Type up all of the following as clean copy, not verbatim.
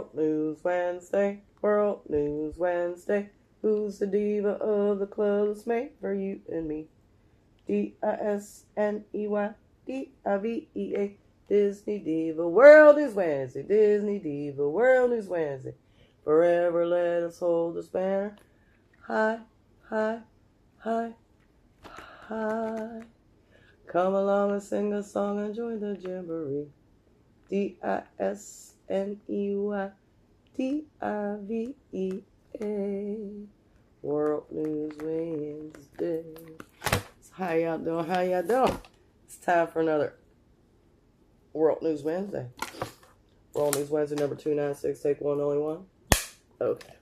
World News Wednesday, World News Wednesday. Who's the diva of the club that's made for you and me? Disney, Diva. Disney Diva, World News Wednesday. Disney Diva, World News Wednesday. Forever let us hold this banner high, high, high, high. Come along and sing a song and join the jamboree. Disney, World News Wednesday. So how y'all doing? How y'all doing? It's time for another World News Wednesday. World News Wednesday number 296. Take one, only one. Okay.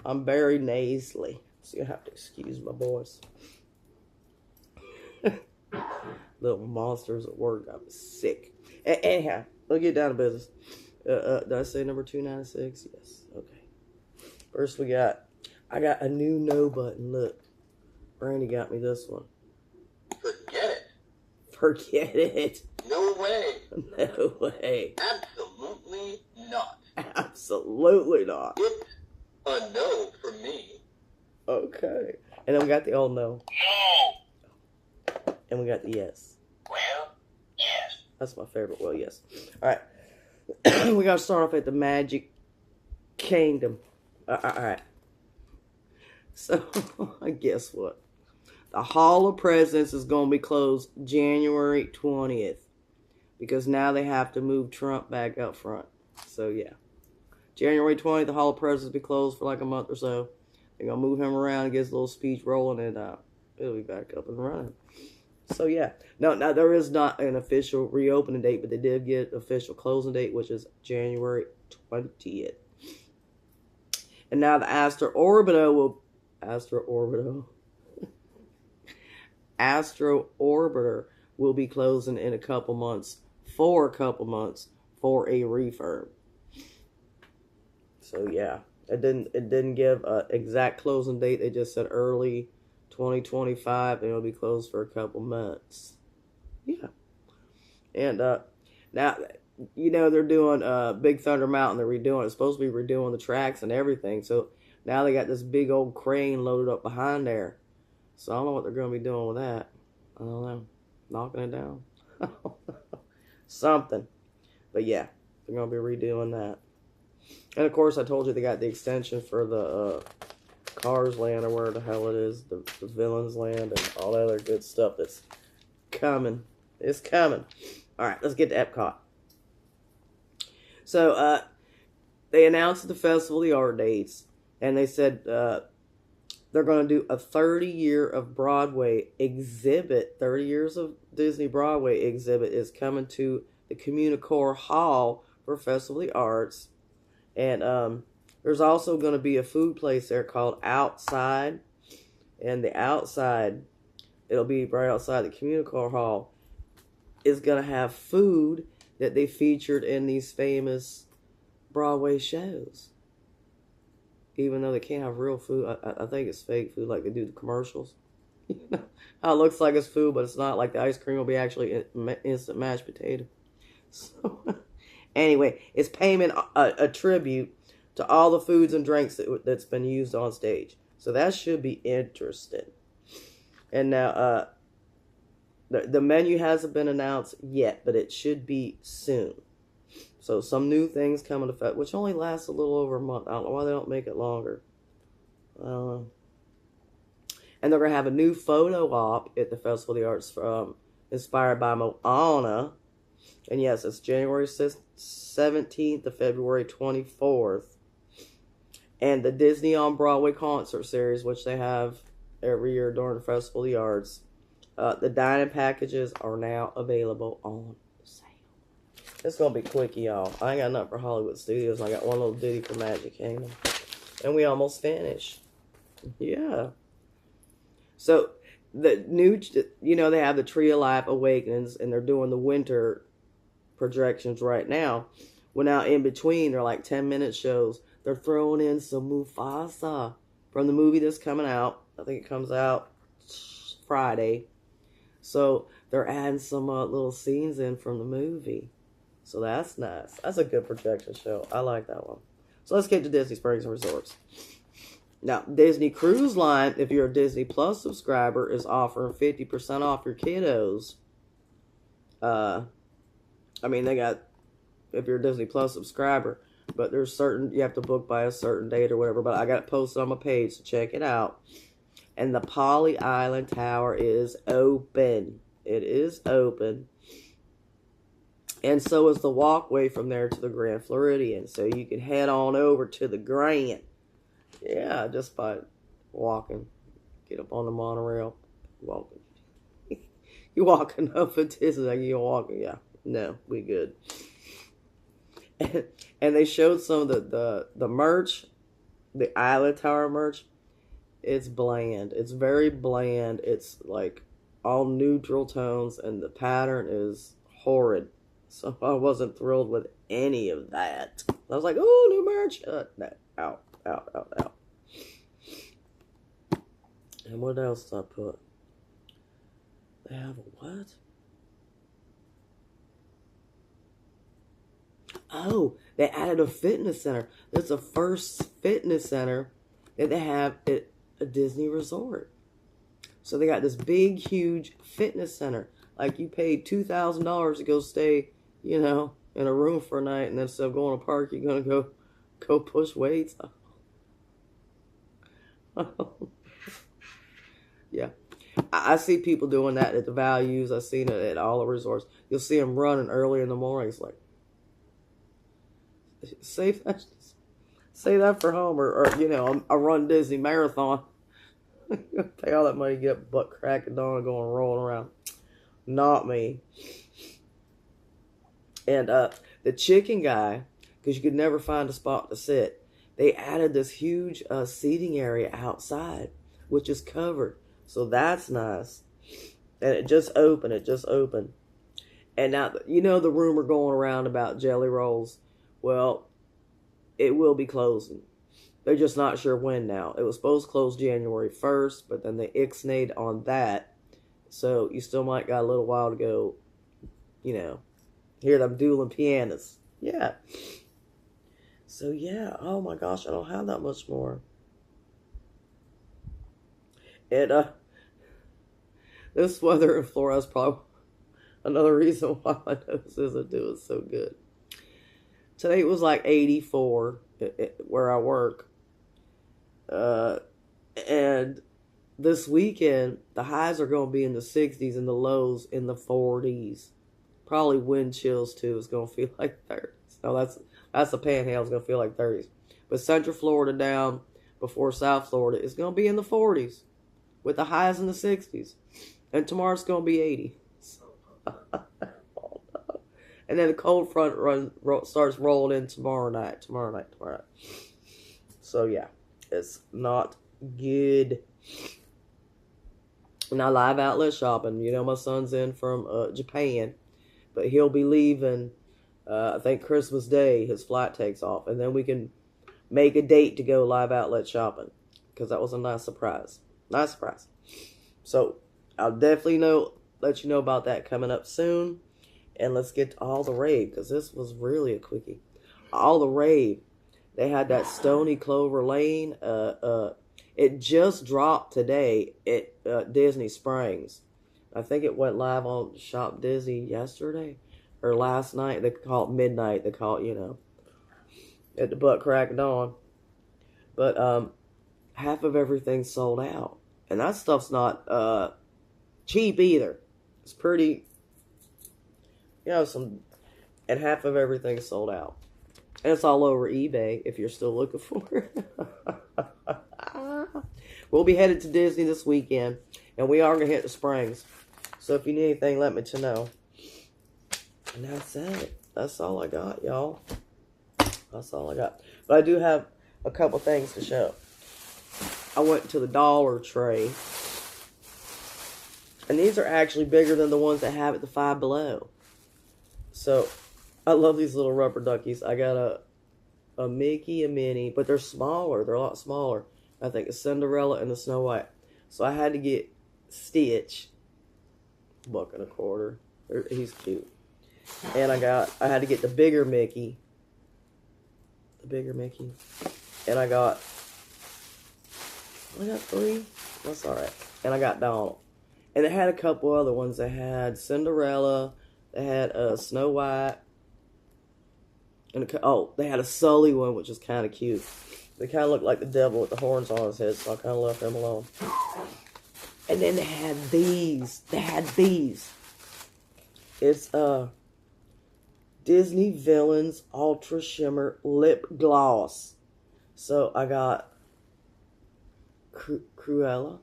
I'm very nasally, so you have to excuse my voice. Little monsters at work got me sick. Anyhow, let's get down to business. Did I say number 296? Yes. Okay. First I got a new no button. Look. Brandy got me this one. Forget it. Forget it. No way. No way. Absolutely not. Absolutely not. It's a no for me. Okay. And then we got the old no. No. And we got the yes. Well, yes. That's my favorite. Well, yes. All right. We got to start off at the Magic Kingdom. All right. So, guess what? The Hall of Presidents is going to be closed January 20th. Because now they have to move Trump back up front. So, yeah. January 20th, the Hall of Presidents will be closed for like a month or so. They're going to move him around and get his little speech rolling, and it'll be back up and running. So, yeah. Now, there is not an official reopening date, but they did get an official closing date, which is January 20th. And now the Astro Orbiter will be closing in a couple months for a refurb. So yeah, it didn't give an exact closing date. They just said early 2025, and it'll be closed for a couple months. Yeah, and now they're doing Big Thunder Mountain. They're redoing. It's supposed to be redoing the tracks and everything. So now they got this big old crane loaded up behind there. So I don't know what they're going to be doing with that. I don't know, knocking it down, something. But yeah, they're going to be redoing that. And of course, I told you they got the extension for the Cars Land, or where the hell it is, the Villains Land, and all that other good stuff that's coming. It's coming. All right, let's get to Epcot. So they announced the Festival of the Art dates, and they said they're going to do a 30-year of Broadway exhibit. 30 years of Disney Broadway exhibit is coming to the Communicore Hall for Festival of the Arts. And there's also going to be a food place there called Outside. And the Outside, it'll be right outside the Communicore Hall, is going to have food that they featured in these famous Broadway shows. Even though they can't have real food, I think it's fake food, like they do the commercials. How it looks like it's food, but it's not. Like the ice cream will be actually instant mashed potato. So, anyway, it's payment a tribute to all the foods and drinks that's been used on stage. So that should be interesting. And now, the menu hasn't been announced yet, but it should be soon. So some new things coming to Fest, which only lasts a little over a month. I don't know why they don't make it longer. And they're going to have a new photo op at the Festival of the Arts inspired by Moana. And yes, it's January 17th to February 24th. And the Disney on Broadway concert series, which they have every year during the Festival of the Arts. The dining packages are now available on sale. It's going to be quickie, y'all. I ain't got nothing for Hollywood Studios. I got one little ditty for Magic Kingdom. And we almost finished. Yeah. So, the new, they have the Tree of Life Awakens, and they're doing the winter projections right now. Well, now in between, they're like 10-minute shows. They're throwing in some Mufasa from the movie that's coming out. I think it comes out Friday. So, they're adding some little scenes in from the movie. So that's nice. That's a good projection show. I like that one. So let's get to Disney Springs and Resorts. Now, Disney Cruise Line, if you're a Disney Plus subscriber, is offering 50% off your kiddos. They got, if you're a Disney Plus subscriber, but there's certain, you have to book by a certain date or whatever, but I got it posted on my page, so check it out. And the Poly Island Tower is open. It is open. And so is the walkway from there to the Grand Floridian. So you can head on over to the Grand. Yeah, just by walking. Get up on the monorail. Walking. You walking up at Disney like you're walking. Yeah. No, we good. And they showed some of the merch. The Island Tower merch. It's bland. It's very bland. It's like all neutral tones. And the pattern is horrid. So I wasn't thrilled with any of that. I was like, oh, new merch. No, out. And what else did I put? They have a what? Oh, they added a fitness center. That's the first fitness center that they have at a Disney resort. So they got this big, huge fitness center. Like you paid $2,000 to go stay, in a room for a night, and then instead of going to a park, you're going to go push weights. Yeah. I see people doing that at the Values. I've seen it at all the resorts. You'll see them running early in the morning. It's like, save that for home, or a Run Disney marathon. Pay all that money, get up butt crack at dawn and going rolling around. Not me. And the chicken guy, because you could never find a spot to sit, they added this huge seating area outside, which is covered. So that's nice. And it just opened. And now, the rumor going around about Jelly Rolls. Well, it will be closing. They're just not sure when now. It was supposed to close January 1st, but then they ixnayed on that. So you still might got a little while to go, hear them dueling pianists. Yeah. So, yeah. Oh, my gosh. I don't have that much more. And this weather in Florida is probably another reason why my nose isn't doing so good. Today it was like 84 where I work. And this weekend, the highs are going to be in the 60s and the lows in the 40s. Probably wind chills, too. It's going to feel like 30s. No, that's the panhandle. It's going to feel like 30s. But Central Florida down before South Florida is going to be in the 40s with the highs in the 60s. And tomorrow's going to be 80. And then the cold front starts rolling in tomorrow night. So, yeah. It's not good. Now, live outlet shopping. My son's in from Japan. But he'll be leaving, I think, Christmas Day. His flight takes off. And then we can make a date to go live outlet shopping. Because that was a nice surprise. So, I'll definitely let you know about that coming up soon. And let's get to All the Rave. Because this was really a quickie. All the Rave. They had that Stony Clover Lane. It just dropped today at Disney Springs. I think it went live on Shop Disney yesterday or last night. They call it midnight. They call it, at the butt crack of dawn. But half of everything's sold out. And that stuff's not cheap either. It's pretty, and half of everything's sold out. And it's all over eBay if you're still looking for it. We'll be headed to Disney this weekend. And we are going to hit the Springs. So if you need anything, let me know. And that's it. That's all I got, y'all. That's all I got. But I do have a couple things to show. I went to the Dollar Tree. And these are actually bigger than the ones that have at the Five Below. So, I love these little rubber duckies. I got a Mickey, a Minnie, but they're smaller. They're a lot smaller. I think a Cinderella and a Snow White. So I had to get Stitch. $1.25. He's cute. And I had to get the bigger Mickey. And I got 3. That's all right. And I got Donald. And they had a couple other ones. They had Cinderella. They had Snow White. And they had a Sully one, which is kind of cute. They kind of looked like the devil with the horns on his head, so I kind of left them alone. And then they had these. It's Disney Villains Ultra Shimmer Lip Gloss. So I got Cruella.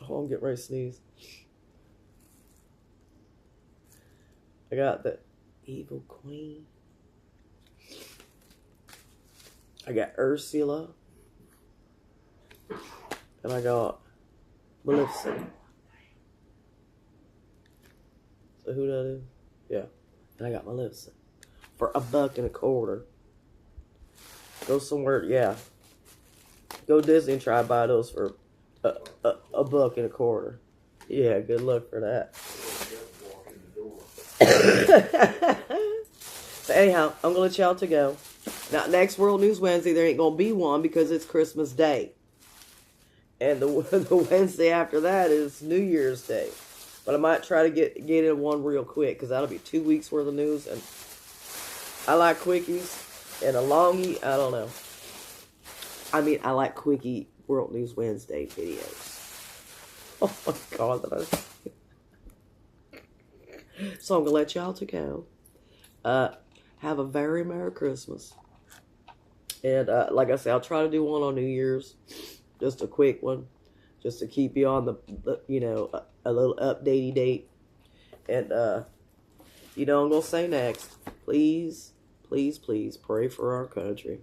Oh, I'm getting ready to sneeze. I got the Evil Queen. I got Ursula. And I got Maleficent. So who that is? Yeah. And I got Maleficent. For $1.25. Go somewhere, yeah. Go Disney and try to buy those for $1.25. Yeah, good luck for that. So anyhow, I'm gonna let y'all to go. Now, next World News Wednesday, there ain't gonna be one because it's Christmas Day, and the Wednesday after that is New Year's Day. But I might try to get in one real quick because that'll be 2 weeks worth of news, and I like quickies and a longie. I don't know. I mean, I like quickie World News Wednesday videos. Oh my God, so I'm gonna let y'all to go. Have a very Merry Christmas. And like I said, I'll try to do one on New Year's. Just a quick one. Just to keep you on the a little updatey date. And, I'm going to say next. Please, please, please pray for our country.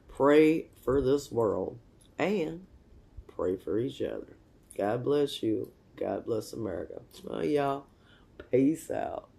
Pray for this world. And pray for each other. God bless you. God bless America. Well, y'all. Peace out.